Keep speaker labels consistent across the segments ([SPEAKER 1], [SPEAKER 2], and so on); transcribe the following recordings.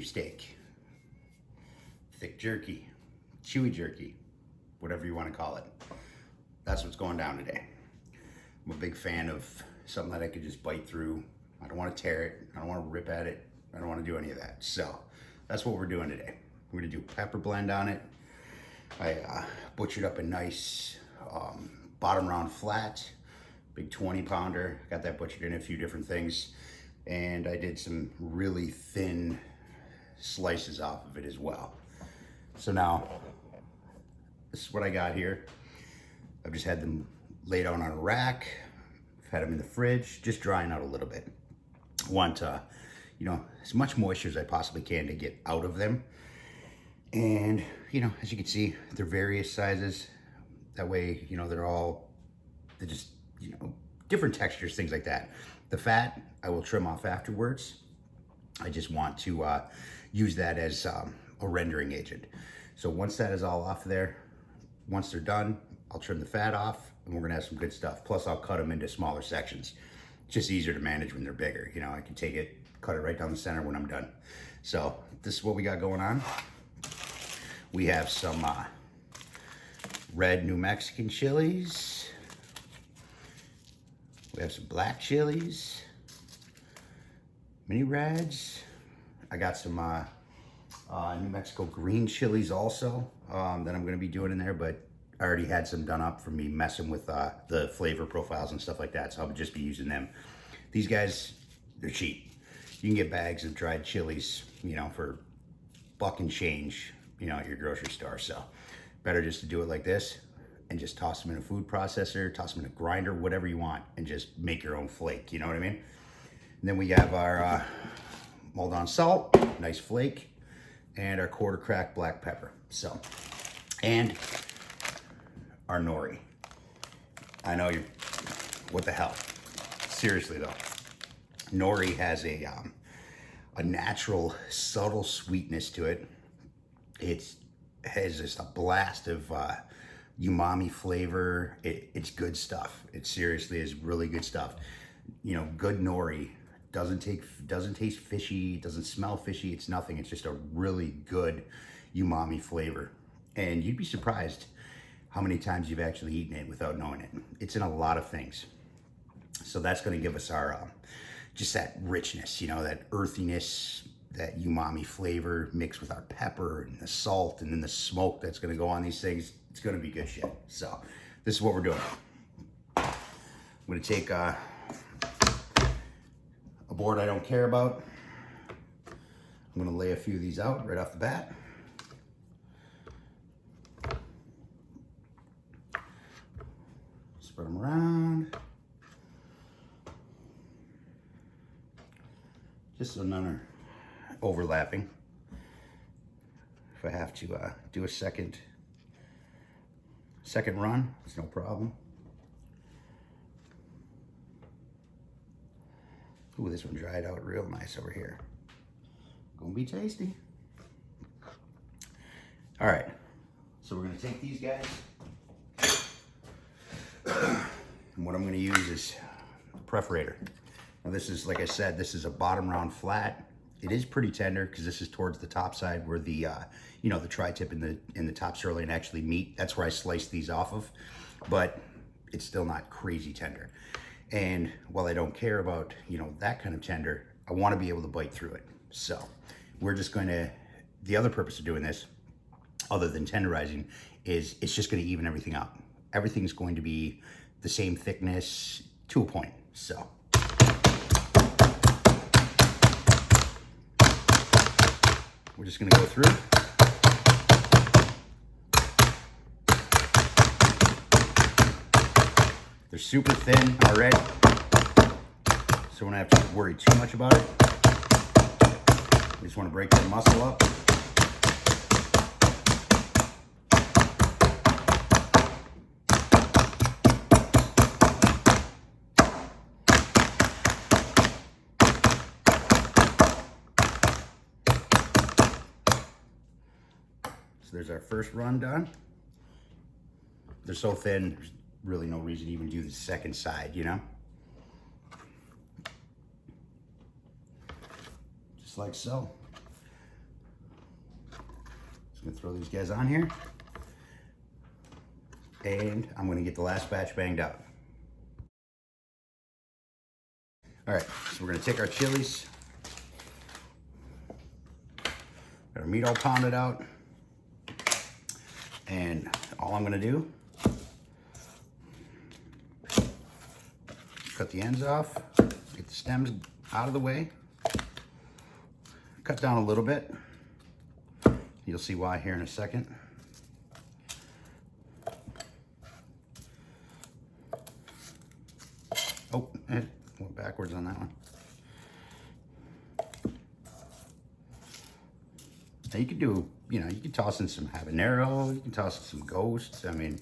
[SPEAKER 1] steak, thick jerky, chewy jerky, whatever you want to call it. That's what's going down today. I'm a big fan of something that I could just bite through. I don't want to tear it. I don't want to rip at it. I don't want to do any of that. So that's what we're doing today. We're gonna do pepper blend on it. I butchered up a nice bottom round flat, big 20 pounder. Got that butchered in a few different things. And I did some really thin slices off of it as well. So now, this is what I got here. I've just had them laid out on a rack. I've had them in the fridge, just drying out a little bit. I want, you know, as much moisture as I possibly can to get out of them. And, you know, as you can see, they're various sizes. That way, you know, they're just, you know, different textures, things like that. The fat, I will trim off afterwards. I just want to use that as a rendering agent. So once that is all off there, once they're done, I'll trim the fat off and we're gonna have some good stuff. Plus I'll cut them into smaller sections. It's just easier to manage when they're bigger. You know, I can take it, cut it right down the center when I'm done. So this is what we got going on. We have some red New Mexican chilies. We have some black chilies, mini reds. I got some New Mexico green chilies also that I'm gonna be doing in there, but I already had some done up from me messing with the flavor profiles and stuff like that, so I'll just be using them. These guys, they're cheap. You can get bags of dried chilies, you know, for $1 and change, you know, at your grocery store. So better just to do it like this and just toss them in a food processor, toss them in a grinder, whatever you want, and just make your own flake, you know what I mean? And then we have our Maldon salt, nice flake, and our quarter crack black pepper. So, and our nori. I know you're, what the hell? Seriously though, nori has a natural, subtle sweetness to it. It has just a blast of umami flavor. It's good stuff. It seriously is really good stuff. You know, good nori doesn't taste fishy, doesn't smell fishy, it's nothing. It's just a really good umami flavor. And you'd be surprised how many times you've actually eaten it without knowing it. It's in a lot of things. So that's gonna give us our, just that richness, you know, that earthiness, that umami flavor mixed with our pepper and the salt and then the smoke that's gonna go on these things. It's gonna be good shit. So this is what we're doing. I'm gonna take a board I don't care about. I'm gonna lay a few of these out right off the bat. Spread them around. Just so none are overlapping. If I have to do a second run, it's no problem. Ooh, this one dried out real nice over here. Gonna be tasty. All right, so we're gonna take these guys. And what I'm gonna use is a perforator. Now this is, like I said, this is a bottom round flat. It is pretty tender because this is towards the top side where the, you know, the tri-tip and the top sirloin actually meet. That's where I sliced these off of, but it's still not crazy tender. And while I don't care about, you know, that kind of tender, I want to be able to bite through it. So we're just going to, the other purpose of doing this, other than tenderizing, is it's just going to even everything out. Everything's going to be the same thickness to a point. So we're just gonna go through. They're super thin already, so we don't have to worry too much about it. We just wanna break that muscle up. So there's our first run done. They're so thin, there's really no reason to even do the second side, you know? Just like so. Just gonna throw these guys on here. And I'm gonna get the last batch banged out. All right, so we're gonna take our chilies. Got our meat all pounded out. And all I'm gonna do, cut the ends off, get the stems out of the way, cut down a little bit. You'll see why here in a second. Oh, it went backwards on that one. Now you could do, you could toss in some habanero, you can toss in some ghosts. I mean,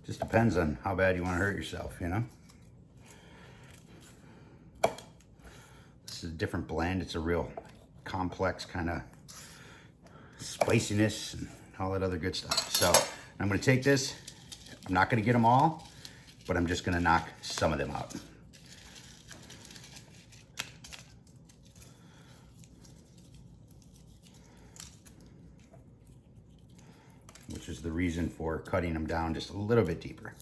[SPEAKER 1] just depends on how bad you want to hurt yourself, This is a different blend. It's a real complex kind of spiciness and all that other good stuff. So I'm going to take this. I'm not going to get them all, but I'm just going to knock some of them out. Which is the reason for cutting them down just a little bit deeper,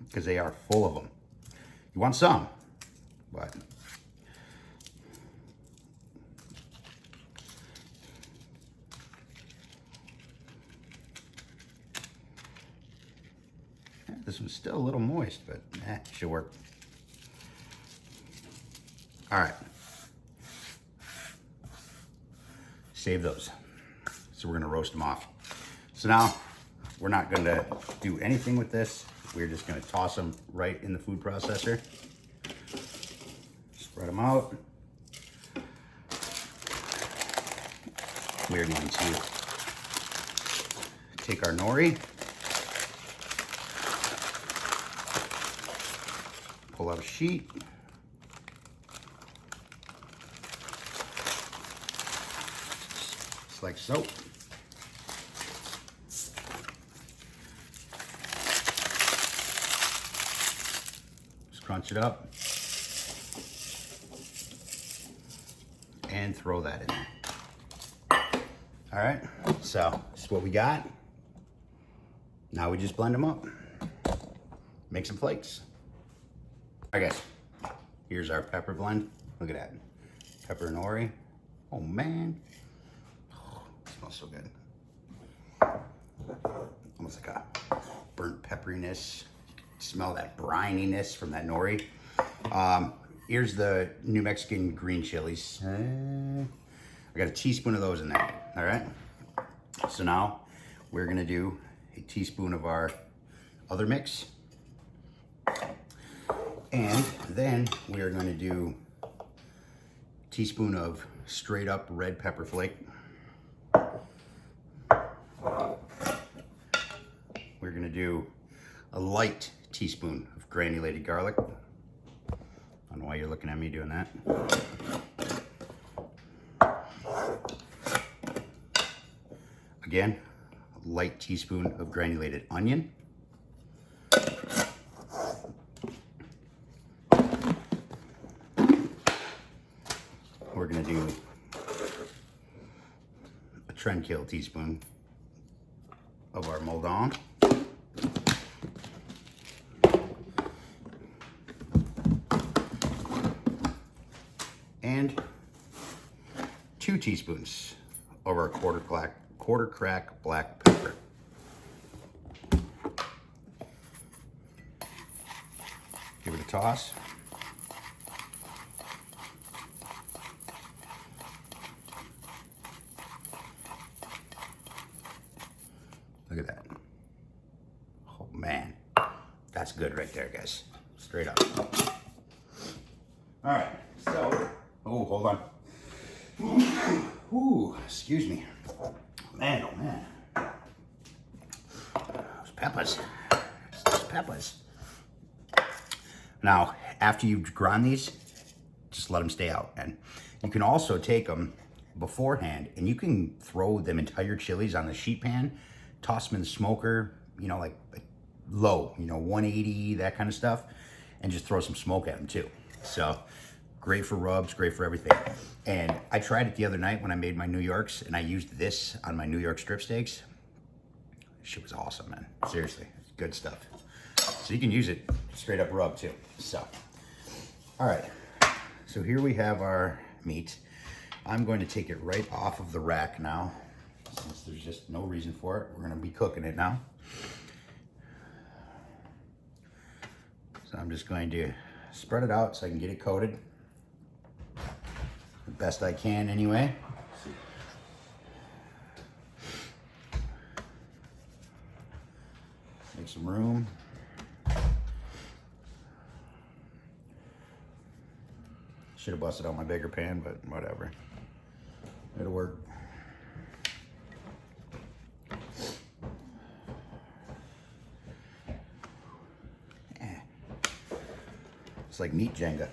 [SPEAKER 1] because they are full of them. You want some, but this one's still a little moist, but should work. All right, save those. So we're gonna roast them off. So now we're not gonna do anything with this. We're just gonna toss them right in the food processor. Spread them out. We're going to take our nori, pull out a sheet, just like so. Crunch it up and throw that in there. All right, so this is what we got. Now we just blend them up, make some flakes. All right, guys, here's our pepper blend. Look at that, pepper nori. Oh man, it smells so good. Almost like a burnt pepperiness. Smell that brininess from that nori. Here's the New Mexican green chilies. I got a teaspoon of those in there. All right. So now we're gonna do a teaspoon of our other mix, and then we are going to do a teaspoon of straight up red pepper flake. We're gonna do a light teaspoon of granulated garlic. I don't know why you're looking at me doing that. Again, a light teaspoon of granulated onion. We're gonna do a TrendKill teaspoon of our Maldon. And 2 teaspoons of our quarter crack black pepper. Give it a toss. Look at that. Oh man, that's good right there, guys. Straight up. All right, so, oh, hold on. Ooh, excuse me. Man, oh man. Those peppers. Those peppers. Now, after you've ground these, just let them stay out. And you can also take them beforehand and you can throw them entire chilies on the sheet pan, toss them in the smoker, you know, like low, you know, 180, that kind of stuff, and just throw some smoke at them too. So, Great for rubs, great for everything. And I tried it the other night when I made my New Yorks, and I used this on my New York strip steaks. Shit was awesome, man. Seriously, good stuff. So you can use it straight up rub too. So, all right. So here we have our meat. I'm going to take it right off of the rack now, since there's just no reason for it. We're gonna be cooking it now. So I'm just going to spread it out so I can get it coated the best I can anyway. Make some room. Should have busted out my bigger pan, but whatever. It'll work. It's like meat Jenga.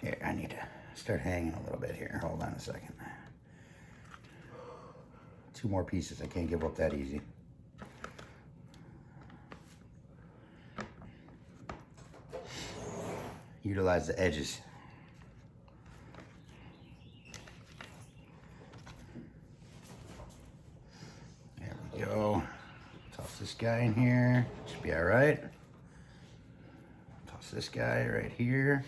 [SPEAKER 1] Here, I need to start hanging a little bit here. Hold on a second. 2 more pieces. I can't give up that easy. Utilize the edges. There we go. Toss this guy in here. Should be all right. Toss this guy right here.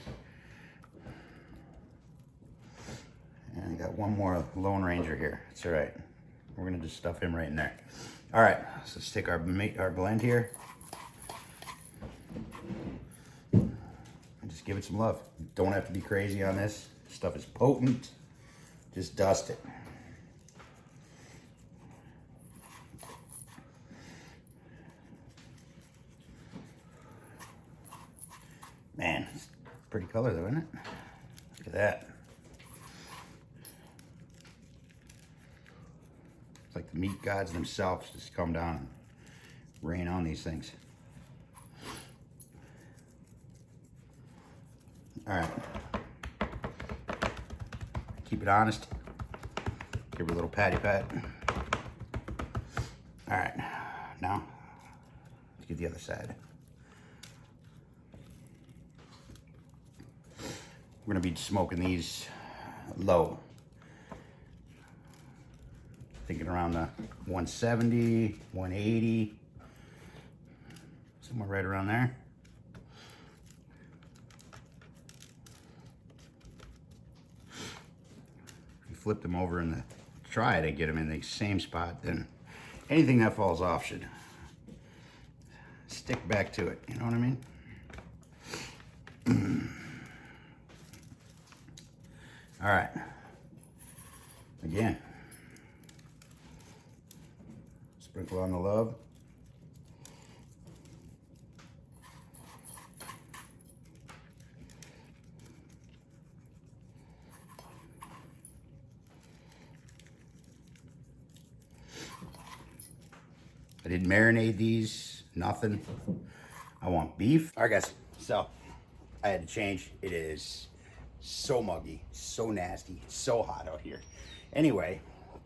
[SPEAKER 1] And I got one more Lone Ranger here. It's all right. We're gonna just stuff him right in there. All right, so let's take our blend here. And just give it some love. Don't have to be crazy on this. Stuff is potent. Just dust it. Man, it's a pretty color though, isn't it? Look at that. It's like the meat gods themselves just come down and rain on these things. All right. Keep it honest. Give her a little patty pat. All right. Now, let's get the other side. We're gonna be smoking these low. Thinking around the 170, 180, somewhere right around there. If you flip them over and try to get them in the same spot, then anything that falls off should stick back to it. You know what I mean? All right. Again. Sprinkle on the love. I didn't marinate these, nothing. I want beef. All right, guys, so I had to change. It is so muggy, so nasty, so hot out here. Anyway,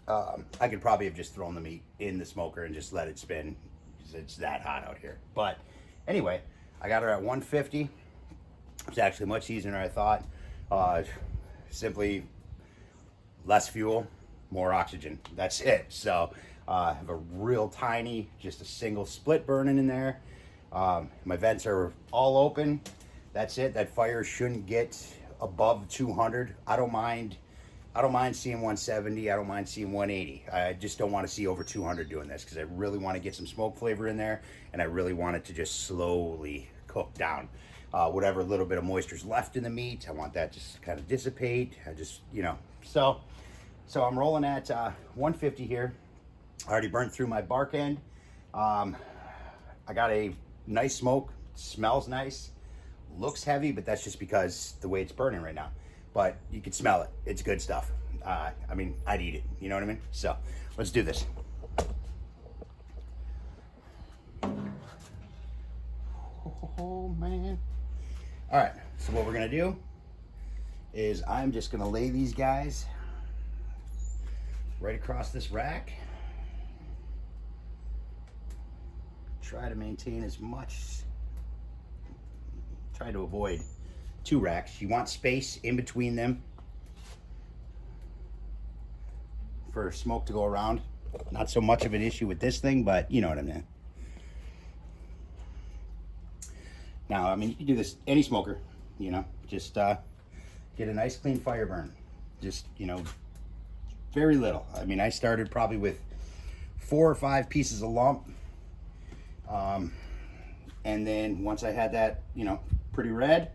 [SPEAKER 1] I could probably have just thrown the meat in the smoker and just let it spin because it's that hot out here. But anyway, I got her at 150. It's actually much easier than I thought. Simply less fuel, more oxygen. That's it. So I have a real tiny, just a single split burning in there. My vents are all open. That's it. That fire shouldn't get above 200. I don't mind seeing 170. I don't mind seeing 180. I just don't want to see over 200 doing this because I really want to get some smoke flavor in there, and I really want it to just slowly cook down. Whatever little bit of moisture's left in the meat, I want that just kind of dissipate. I just, you know, so I'm rolling at 150 here. I already burnt through my bark end. I got a nice smoke, smells nice, looks heavy, but that's just because the way it's burning right now. But you can smell it. It's good stuff. I mean, I'd eat it. You know what I mean? So let's do this. Oh, man. All right. So what we're going to do is I'm just going to lay these guys right across this rack. try to maintain as much, try to avoid 2 racks. You want space in between them for smoke to go around. Not so much of an issue with this thing, but you know what I mean. Now, I mean, you can do this any smoker, you know, just get a nice clean fire burn. Just, you know, very little. I mean, I started probably with 4 or 5 pieces of lump. And then once I had that, you know, pretty red,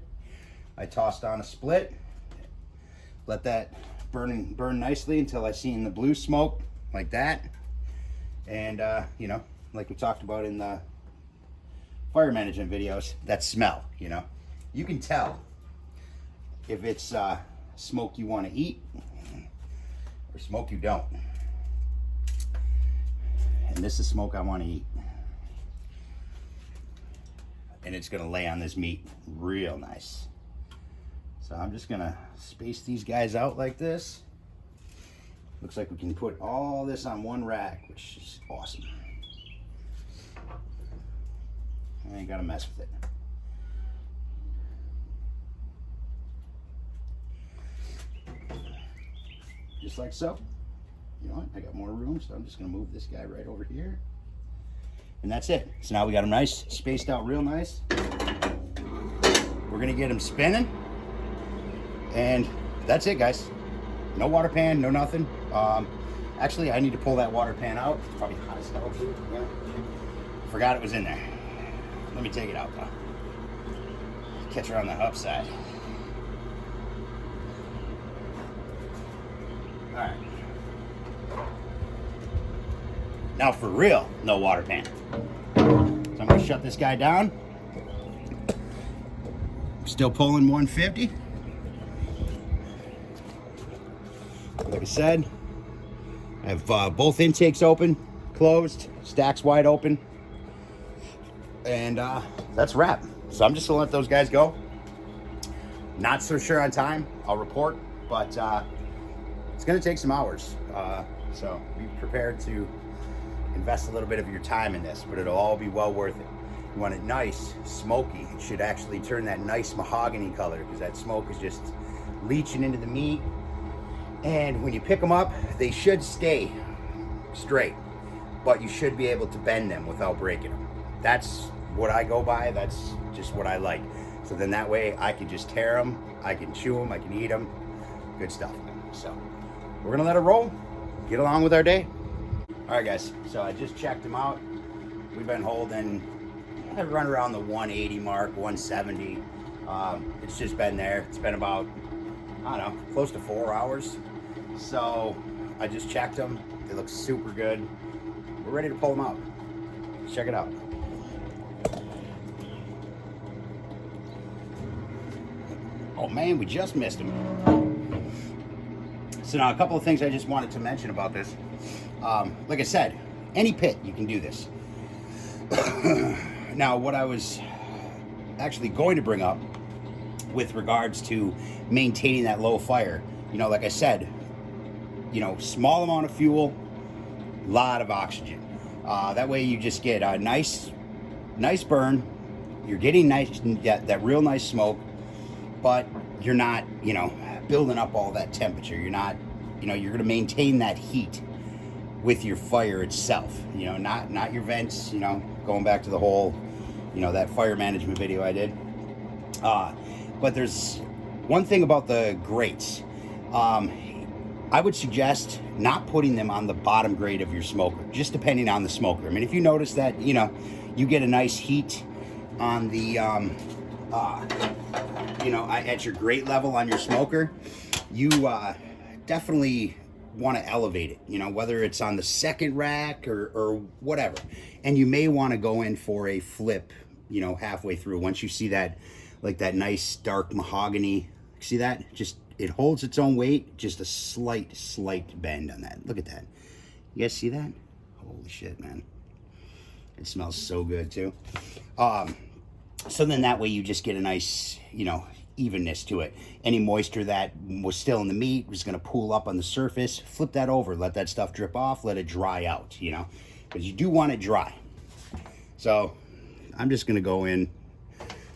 [SPEAKER 1] I tossed on a split, let that burn nicely until I seen the blue smoke like that. And, you know, like we talked about in the fire management videos, that smell, you know, you can tell if it's smoke you want to eat or smoke you don't. And this is smoke I want to eat. And it's going to lay on this meat real nice. So I'm just going to space these guys out like this. Looks like we can put all this on one rack, which is awesome. I ain't got to mess with it. Just like so. You know what? I got more room, so I'm just going to move this guy right over here. And that's it. So now we got them nice, spaced out real nice. We're going to get them spinning. And that's it, guys. No water pan, no nothing. Actually, I need to pull that water pan out. It's probably hot as hell too. Yeah. Forgot it was in there. Let me take it out, though. Catch her on the upside. All right. Now for real, no water pan. So I'm gonna shut this guy down. Still pulling 150. Like I said, I have both intakes open, closed, stacks wide open. And that's a wrap. So I'm just gonna let those guys go. Not so sure on time, I'll report, but it's gonna take some hours. So be prepared to invest a little bit of your time in this, but it'll all be well worth it. You want it nice, smoky. It should actually turn that nice mahogany color because that smoke is just leaching into the meat. And when you pick them up, they should stay straight, but you should be able to bend them without breaking them. That's what I go by. That's just what I like. So then that way I can just tear them, I can chew them, I can eat them. Good stuff. So we're gonna let it roll, get along with our day. All right, guys, so I just checked them out. We've been holding, I run around the 180 mark, 170. It's just been there. It's been about, I don't know, close to 4 hours. So I just checked them. They look super good. We're ready to pull them out. Let's check it out. Oh man, we just missed them. So now a couple of things I just wanted to mention about this. Like I said, any pit, you can do this. Now, what I was actually going to bring up with regards to maintaining that low fire, you know, like I said, you know, small amount of fuel, lot of oxygen. That way you just get a nice burn. You're getting nice, that real nice smoke, but you're not, you know, building up all that temperature. You're not, you know, you're going to maintain that heat with your fire itself, you know, not your vents, you know, going back to the whole, you know, that fire management video I did. But there's one thing about the grates. I would suggest not putting them on the bottom grate of your smoker, just depending on the smoker. I mean, if you notice that, you know, you get a nice heat on the, you know, at your grate level on your smoker, you definitely want to elevate it, you know, whether it's on the second rack or whatever. And you may want to go in for a flip, you know, halfway through. Once you see that, like that nice dark mahogany, see that? Just, it holds its own weight, just a slight bend on that. Look at that. You guys see that? Holy shit, man. It smells so good too. So then that way you just get a nice, you know, evenness to it. Any moisture that was still in the meat was going to pool up on the surface. Flip that over, let that stuff drip off, let it dry out, you know, because you do want it dry. So I'm just gonna go in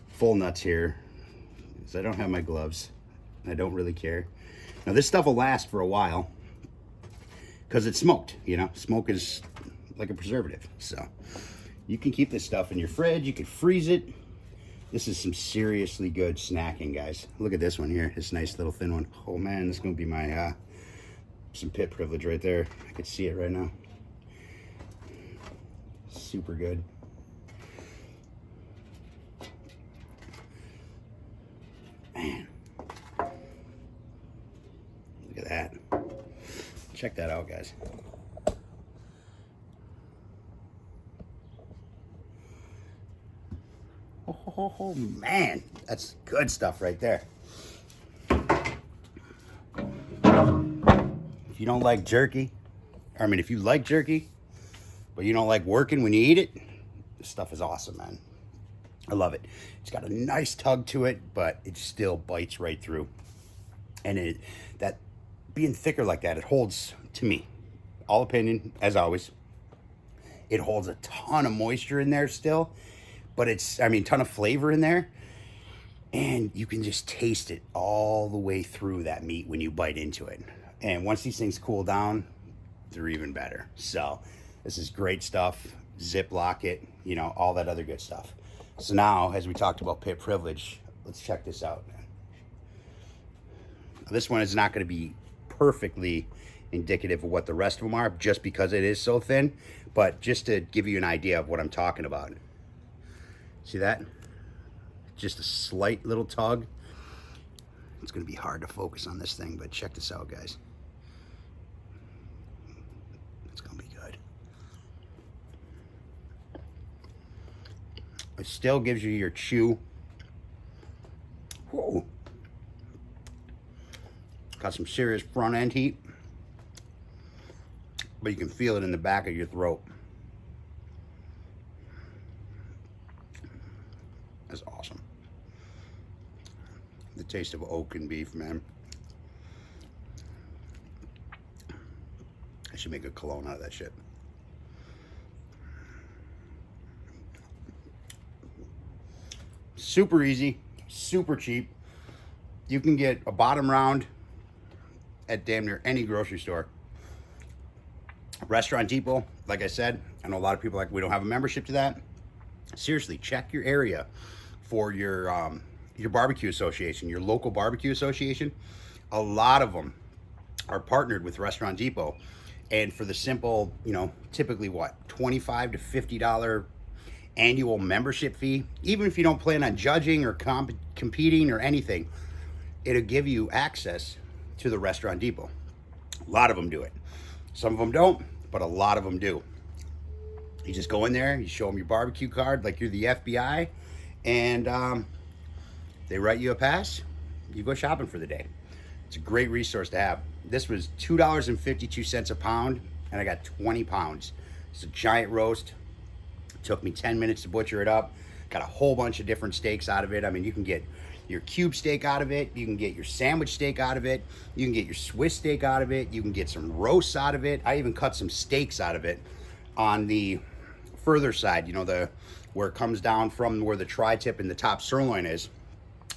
[SPEAKER 1] full nuts here because I don't have my gloves. I don't really care. Now this stuff will last for a while because it's smoked, you know. Smoke is like a preservative. So you can keep this stuff in your fridge, you can freeze it. This is some seriously good snacking, guys. Look at this one here, this nice little thin one. Oh man, this is gonna be my some pit privilege right there. I could see it right now. Super good. Man, look at that. Check that out, guys. Oh man, that's good stuff right there. If you don't like jerky, I mean, if you like jerky, but you don't like working when you eat it, this stuff is awesome, man. I love it. It's got a nice tug to it, but it still bites right through. And that being thicker like that, it holds, to me, all opinion, as always, it holds a ton of moisture in there still, but it's, I mean, ton of flavor in there. And you can just taste it all the way through that meat when you bite into it. And once these things cool down, they're even better. So this is great stuff. Ziploc it, you know, all that other good stuff. So now, as we talked about pit privilege, let's check this out. This one is not going to be perfectly indicative of what the rest of them are, just because it is so thin, but just to give you an idea of what I'm talking about. See that? Just a slight little tug. It's going to be hard to focus on this thing, but check this out, guys. It's going to be good. It still gives you your chew. Whoa. Got some serious front end heat, but you can feel it in the back of your throat. That's awesome. The taste of oak and beef, man. I should make a cologne out of that shit. Super easy, super cheap. You can get a bottom round at damn near any grocery store. Restaurant Depot, like I said, I know a lot of people we don't have a membership to that. Seriously, check your area for your barbecue association, your local barbecue association. A lot of them are partnered with Restaurant Depot, and for the simple, you know, typically what, $25 to $50 annual membership fee, even if you don't plan on judging or competing or anything, it'll give you access to the Restaurant Depot. A lot of them do it. Some of them don't, but a lot of them do. You just go in there, you show them your barbecue card like you're the FBI, and they write you a pass, you go shopping for the day. It's a great resource to have. This was $2.52 a pound, and I got 20 pounds. It's a giant roast. It took me 10 minutes to butcher it up. Got a whole bunch of different steaks out of it. I mean, you can get your cube steak out of it. You can get your sandwich steak out of it. You can get your Swiss steak out of it. You can get some roasts out of it. I even cut some steaks out of it on the further side, you know, where it comes down from where the tri-tip and the top sirloin is,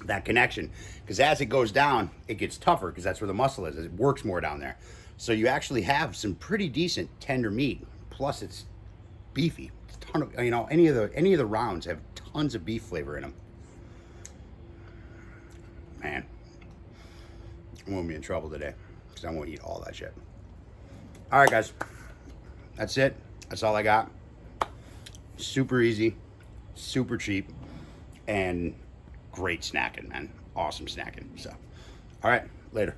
[SPEAKER 1] that connection. Because as it goes down, it gets tougher because that's where the muscle is. It works more down there. So you actually have some pretty decent tender meat. Plus it's beefy. It's a ton of, you know, any of the rounds have tons of beef flavor in them. Man, I won't be in trouble today because I won't eat all that shit. All right, guys, that's it. That's all I got. Super easy, super cheap, and great snacking, man. Awesome snacking. So, all right, later.